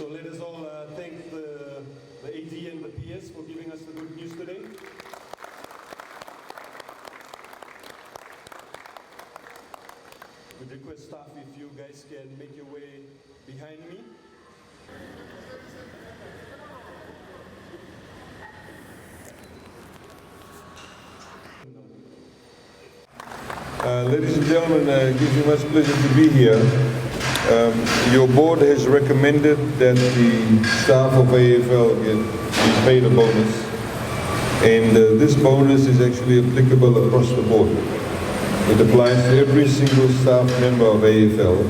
So let us all thank the AD and the PS for giving us the good news today. Would request staff if you guys can make your way behind me. Ladies and gentlemen, it gives me much pleasure to be here. Your board has recommended that the staff of AFL be paid a bonus, and this bonus is actually applicable across the board. It applies to every single staff member of AFL,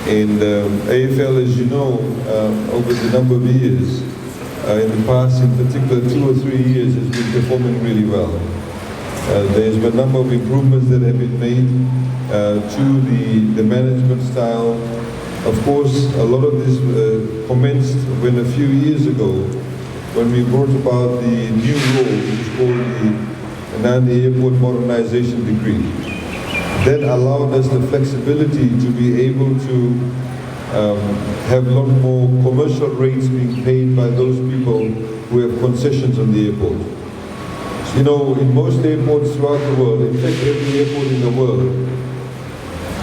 and AFL, as you know, over the number of years, in the past, in particular 2 or 3 years, has been performing really well. There's been a number of improvements that have been made to the management style. Of course, a lot of this commenced when a few years ago, when we brought about the new law, which is called the Nandi Airport Modernization Decree. That allowed us the flexibility to be able to have a lot more commercial rates being paid by those people who have concessions on the airport. You know, in most airports throughout the world, in fact every airport in the world,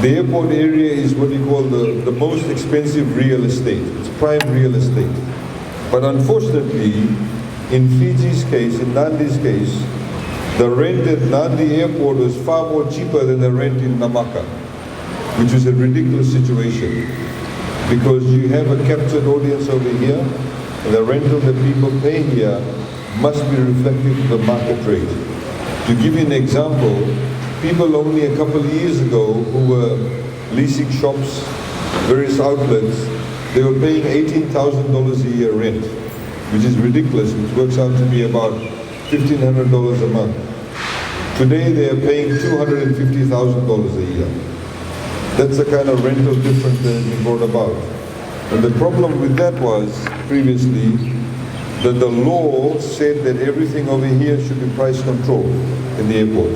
the airport area is what you call the most expensive real estate. It's prime real estate. But unfortunately, in Fiji's case, in Nandi's case, the rent at Nandi Airport was far more cheaper than the rent in Namaka, which is a ridiculous situation. Because you have a captured audience over here, and the rental that people pay here must be reflected to the market rate. To give you an example, people only a couple of years ago who were leasing shops, various outlets, they were paying $18,000 a year rent, which is ridiculous, which works out to be about $1,500 a month. Today they are paying $250,000 a year. That's the kind of rental difference that has been brought about. And the problem with that was, previously, that the law said that everything over here should be price controlled in the airport.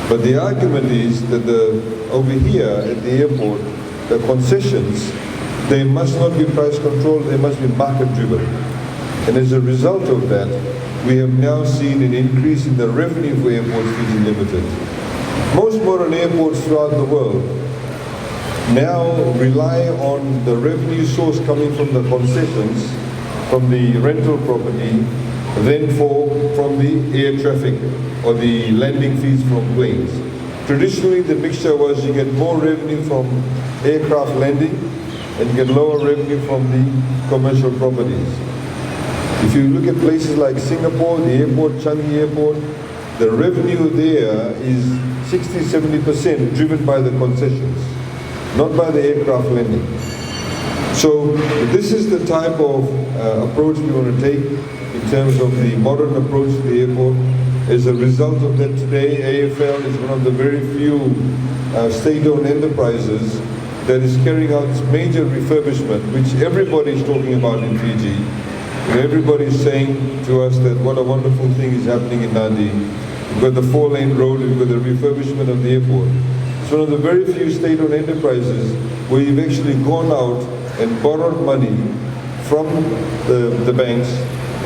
But the argument is that over here at the airport, the concessions, they must not be price controlled, they must be market driven. And as a result of that, we have now seen an increase in the revenue for Airports Fiji Limited. Most modern airports throughout the world now rely on the revenue source coming from the concessions, from the rental property, then from the air traffic or the landing fees from planes. Traditionally, the mixture was you get more revenue from aircraft landing and you get lower revenue from the commercial properties. If you look at places like Singapore, the airport, Changi Airport, the revenue there is 60-70% driven by the concessions, not by the aircraft landing. So this is the type of approach we want to take in terms of the modern approach to the airport. As a result of that, today AFL is one of the very few state-owned enterprises that is carrying out this major refurbishment, which everybody is talking about in Fiji. And everybody is saying to us that what a wonderful thing is happening in Nandi. We've got the 4-lane road, we've got the refurbishment of the airport. It's one of the very few state-owned enterprises where you've actually gone out and borrowed money from the banks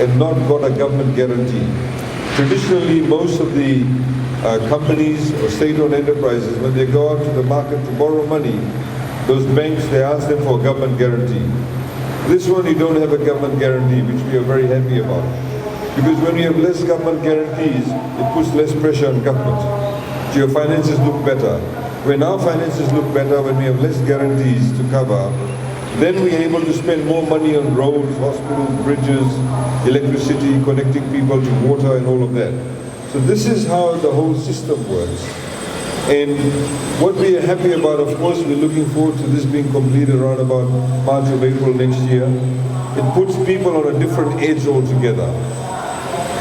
and not got a government guarantee. Traditionally, most of the companies or state-owned enterprises, when they go out to the market to borrow money, those banks, they ask them for a government guarantee. This one, you don't have a government guarantee, which we are very happy about. Because when you have less government guarantees, it puts less pressure on government. So your finances look better. When our finances look better, when we have less guarantees to cover, then we're able to spend more money on roads, hospitals, bridges, electricity, connecting people to water and all of that. So this is how the whole system works. And what we are happy about, of course, we're looking forward to this being completed around about March or April next year. It puts people on a different edge altogether.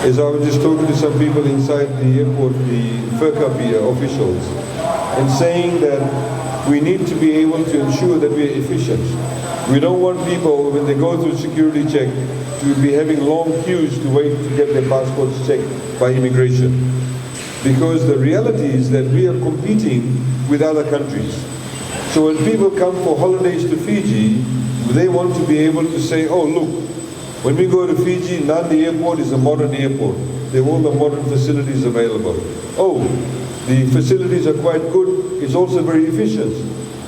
As I was just talking to some people inside the airport, the FERCA officials, and saying that we need to be able to ensure that we are efficient. We don't want people, when they go through security check, to be having long queues to wait to get their passports checked by immigration. Because the reality is that we are competing with other countries. So when people come for holidays to Fiji, They want to be able to say, oh look, when we go to Fiji, Nandi Airport is a modern airport. They have all the modern facilities available. Oh, the facilities are quite good. It's also very efficient.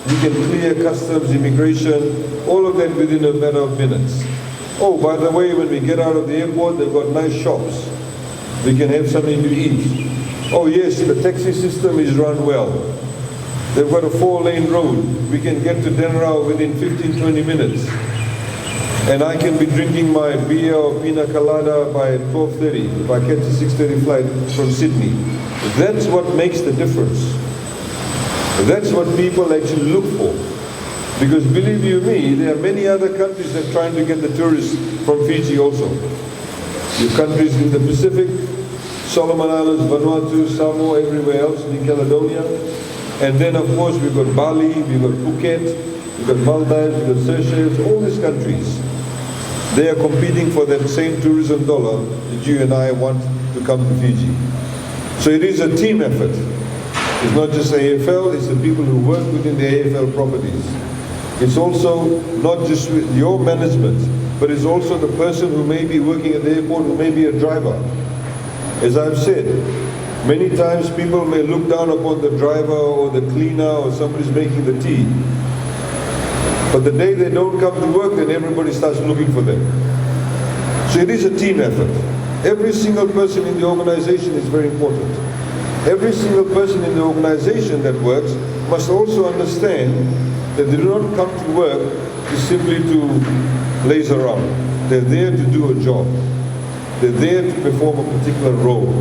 We can clear customs, immigration, all of that within a matter of minutes. Oh, by the way, when we get out of the airport, they've got nice shops. We can have something to eat. Oh yes, the taxi system is run well. They've got a 4-lane road. We can get to Denrau within 15-20 minutes. And I can be drinking my beer or pina colada by 12:30 if I catch a 6:30 flight from Sydney. That's what makes the difference. That's what people actually look for. Because believe you me, there are many other countries that are trying to get the tourists from Fiji also. You have countries in the Pacific, Solomon Islands, Vanuatu, Samoa, everywhere else, New Caledonia. And then of course we've got Bali, we've got Phuket, we've got Maldives, we've got Seychelles, all these countries. They are competing for that same tourism dollar that you and I want to come to Fiji. So it is a team effort. It's not just AFL, it's the people who work within the AFL properties. It's also not just your management, but it's also the person who may be working at the airport, who may be a driver. As I've said, many times people may look down upon the driver or the cleaner or somebody's making the tea. But the day they don't come to work, then everybody starts looking for them. So it is a team effort. Every single person in the organization is very important. Every single person in the organization that works must also understand that they do not come to work is simply to laze around. They're there to do a job. They're there to perform a particular role.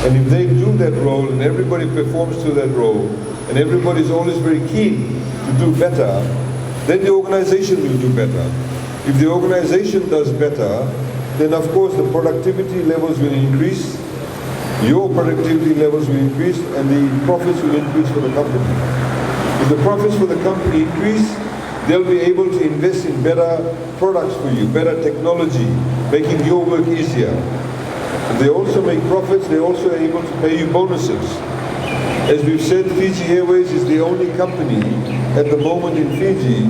And if they do that role and everybody performs to that role and everybody is always very keen to do better, then the organization will do better. If the organization does better, then of course the productivity levels will increase, your productivity levels will increase, and the profits will increase for the company. If the profits for the company increase, they'll be able to invest in better products for you, better technology, making your work easier. If they also make profits, they're also able to pay you bonuses. As we've said, Fiji Airways is the only company at the moment in Fiji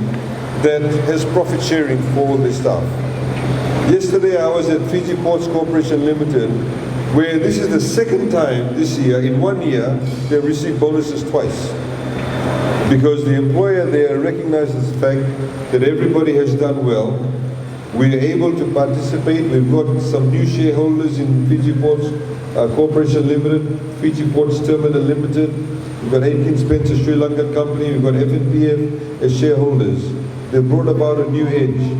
that has profit sharing for all their staff. Yesterday I was at Fiji Ports Corporation Limited, where this is the second time this year, in 1 year, they received bonuses twice. Because the employer there recognizes the fact that everybody has done well. We're able to participate. We've got some new shareholders in Fiji Ports Corporation Limited, Fiji Ports Terminal Limited. We've got Aitken Spencer Sri Lankan Company. We've got FNPF as shareholders. They've brought about a new age.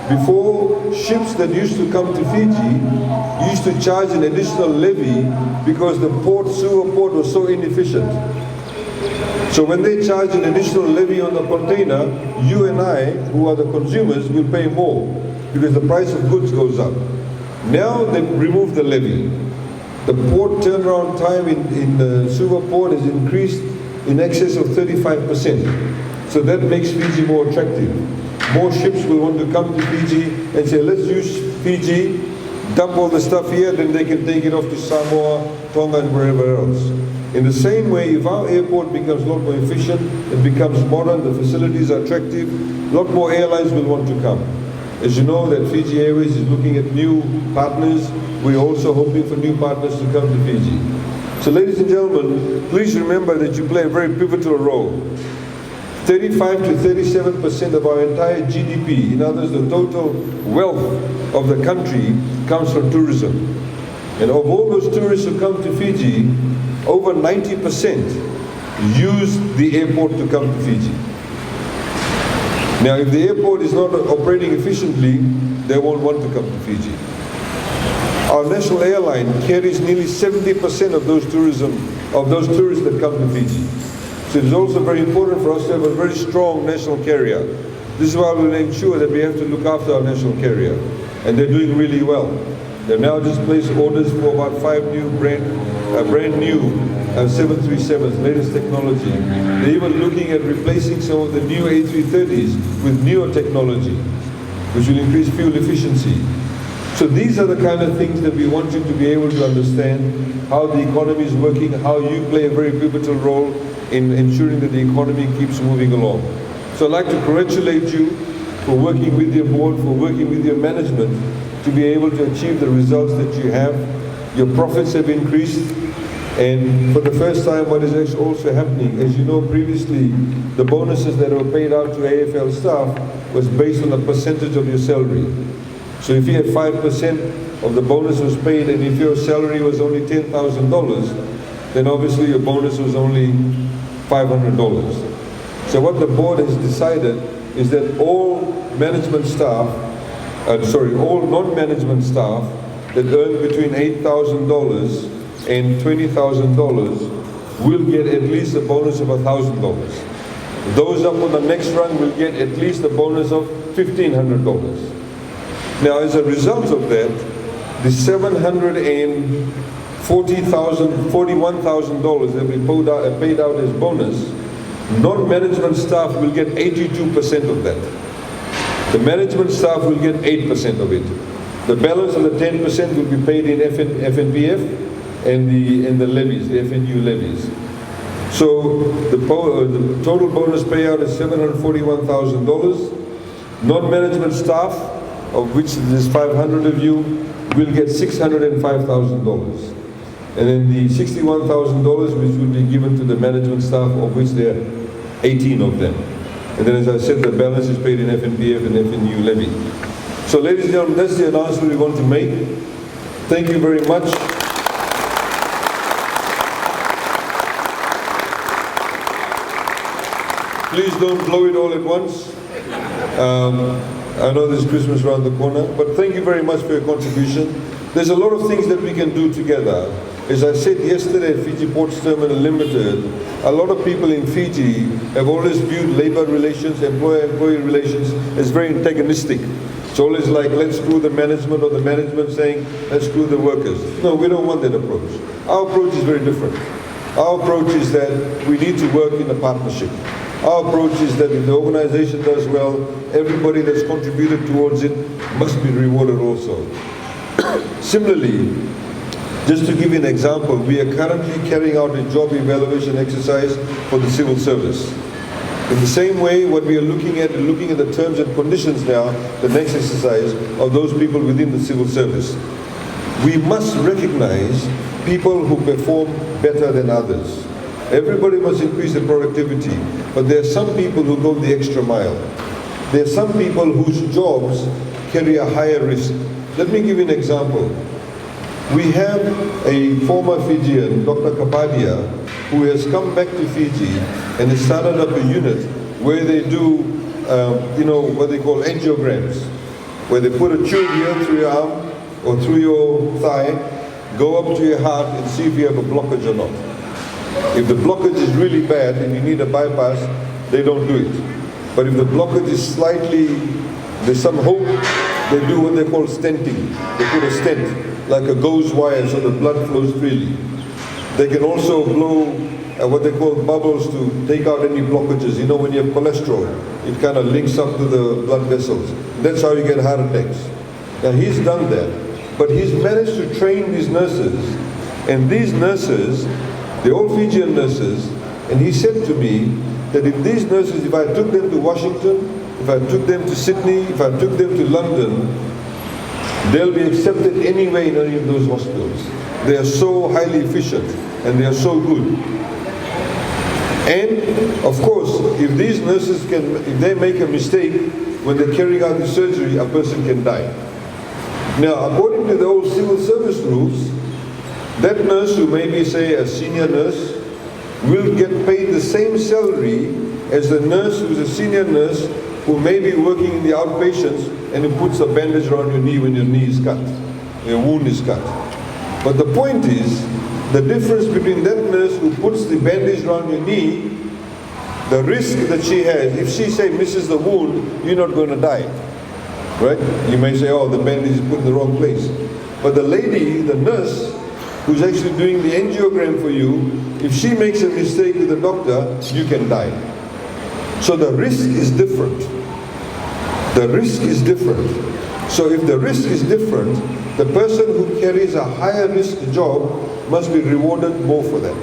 Before, ships that used to come to Fiji used to charge an additional levy because the sewer port was so inefficient. So when they charge an additional levy on the container, you and I, who are the consumers, will pay more because the price of goods goes up. Now they've removed the levy. The port turnaround time in the sewer port is increased in excess of 35%. So that makes Fiji more attractive. More ships will want to come to Fiji and say, let's use Fiji, dump all the stuff here, then they can take it off to Samoa, Tonga, and wherever else. In the same way, if our airport becomes a lot more efficient, it becomes modern, the facilities are attractive, a lot more airlines will want to come. As you know, that Fiji Airways is looking at new partners. We're also hoping for new partners to come to Fiji. So ladies and gentlemen, please remember that you play a very pivotal role. 35 to 37% of our entire GDP, in other words, the total wealth of the country, comes from tourism. And of all those tourists who come to Fiji, over 90% use the airport to come to Fiji. Now, if the airport is not operating efficiently, they won't want to come to Fiji. Our national airline carries nearly 70% of those tourists that come to Fiji. So it is also very important for us to have a very strong national carrier. This is why we'll ensure that we have to look after our national carrier. And they're doing really well. They've now just placed orders for about 5 new brand new 737s, latest technology. They're even looking at replacing some of the new A330s with newer technology, which will increase fuel efficiency. So these are the kind of things that we want you to be able to understand, how the economy is working, how you play a very pivotal role in ensuring that the economy keeps moving along. So I'd like to congratulate you for working with your board, for working with your management to be able to achieve the results that you have. Your profits have increased, and for the first time what is actually also happening, as you know previously, the bonuses that were paid out to AFL staff was based on a percentage of your salary. So if you had 5% of the bonus was paid, and if your salary was only $10,000, then obviously your bonus was only $500. So what the board has decided is that all management staff, all non-management staff that earn between $8,000 and $20,000 will get at least a bonus of $1,000. Those up on the next rung will get at least a bonus of $1,500. Now, as a result of that, the $41,000 that we paid out as bonus, non-management staff will get 82% of that. The management staff will get 8% of it. The balance of the 10% will be paid in FNPF and the levies, the FNU levies. So the total bonus payout is $741,000. Non-management staff, of which there's 500 of you, will get $605,000. And then the $61,000 which will be given to the management staff, of which there are 18 of them. And then, as I said, the balance is paid in FNPF and FNU levy. So ladies and gentlemen, that's the announcement we want to make. Thank you very much. Please don't blow it all at once. I know there's Christmas around the corner, but thank you very much for your contribution. There's a lot of things that we can do together. As I said yesterday at Fiji Ports Terminal Limited, a lot of people in Fiji have always viewed labor relations, employer-employee relations as very antagonistic. It's always like, let's screw the management, or the management saying, let's screw the workers. No, we don't want that approach. Our approach is very different. Our approach is that we need to work in a partnership. Our approach is that if the organization does well, everybody that's contributed towards it must be rewarded also. Similarly, just to give you an example, we are currently carrying out a job evaluation exercise for the civil service. In the same way, what we are looking at the terms and conditions now, the next exercise, of those people within the civil service. We must recognize people who perform better than others. Everybody must increase their productivity, but there are some people who go the extra mile. There are some people whose jobs carry a higher risk. Let me give you an example. We have a former Fijian, Dr. Kapadia, who has come back to Fiji and has started up a unit where they do, what they call angiograms, where they put a tube here through your arm or through your thigh, go up to your heart and see if you have a blockage or not. If the blockage is really bad and you need a bypass, they don't do it. But if the blockage is slightly, there's some hope, they do what they call stenting. They put a stent, like a gauze wire, so the blood flows freely. They can also blow what they call bubbles to take out any blockages. You know, when you have cholesterol, it kind of links up to the blood vessels. That's how you get heart attacks. Now he's done that, but he's managed to train these nurses, and these nurses, they're all Fijian nurses, and he said to me that if these nurses, if I took them to Washington, if I took them to Sydney, if I took them to London, they'll be accepted anywhere in any of those hospitals. They are so highly efficient and they are so good. And of course, if these nurses if they make a mistake when they're carrying out the surgery, a person can die. Now, according to the old civil service rules, that nurse who may be, say, a senior nurse, will get paid the same salary as the nurse who's a senior nurse who may be working in the outpatients and who puts a bandage around your knee when your knee is cut, your wound is cut. But the point is, the difference between that nurse who puts the bandage around your knee, the risk that she has, if she, say, misses the wound, you're not going to die. Right? You may say, oh, the bandage is put in the wrong place. But the lady, the nurse, who's actually doing the angiogram for you, if she makes a mistake with the doctor, you can die. So the risk is different. The risk is different. So if the risk is different, the person who carries a higher risk job must be rewarded more for that.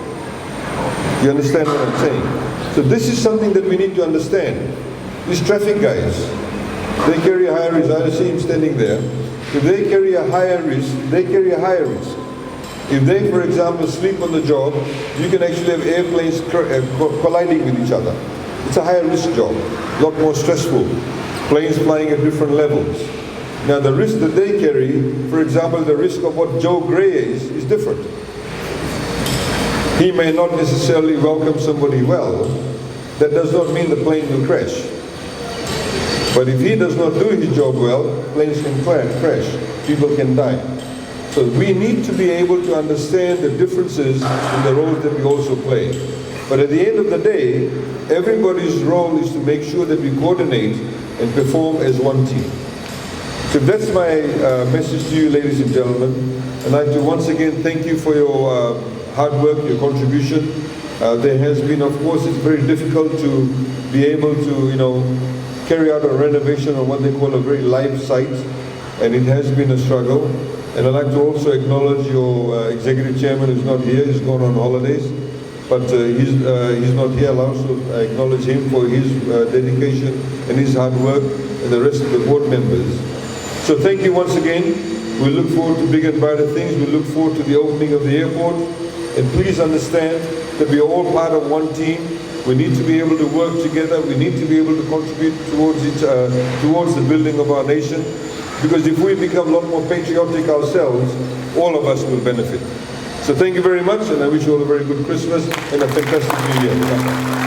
You understand what I'm saying? So this is something that we need to understand. These traffic guys, They carry a higher risk. I see him standing there. If they carry a higher risk, they carry a higher risk. If they, for example, sleep on the job, you can actually have airplanes colliding with each other. It's a higher risk job, a lot more stressful. Planes flying at different levels. Now the risk that they carry, for example, the risk of what Joe Gray is different. He may not necessarily welcome somebody well. That does not mean the plane will crash. But if he does not do his job well, planes can crash, people can die. So we need to be able to understand the differences in the roles that we also play. But at the end of the day, everybody's role is to make sure that we coordinate and perform as one team. So that's my message to you, ladies and gentlemen. I'd like to once again thank you for your hard work, your contribution. There has been, of course, it's very difficult to be able to, carry out a renovation on what they call a very live site, and it has been a struggle. And I'd like to also acknowledge your executive chairman who's not here, he's gone on holidays, but he's not here. I'll also acknowledge him for his dedication and his hard work, and the rest of the board members. So thank you once again. We look forward to bigger and brighter things. We look forward to the opening of the airport. And please understand that we are all part of one team. We need to be able to work together. We need to be able to contribute towards the building of our nation. Because if we become a lot more patriotic ourselves, all of us will benefit. So thank you very much, and I wish you all a very good Christmas and a fantastic New Year.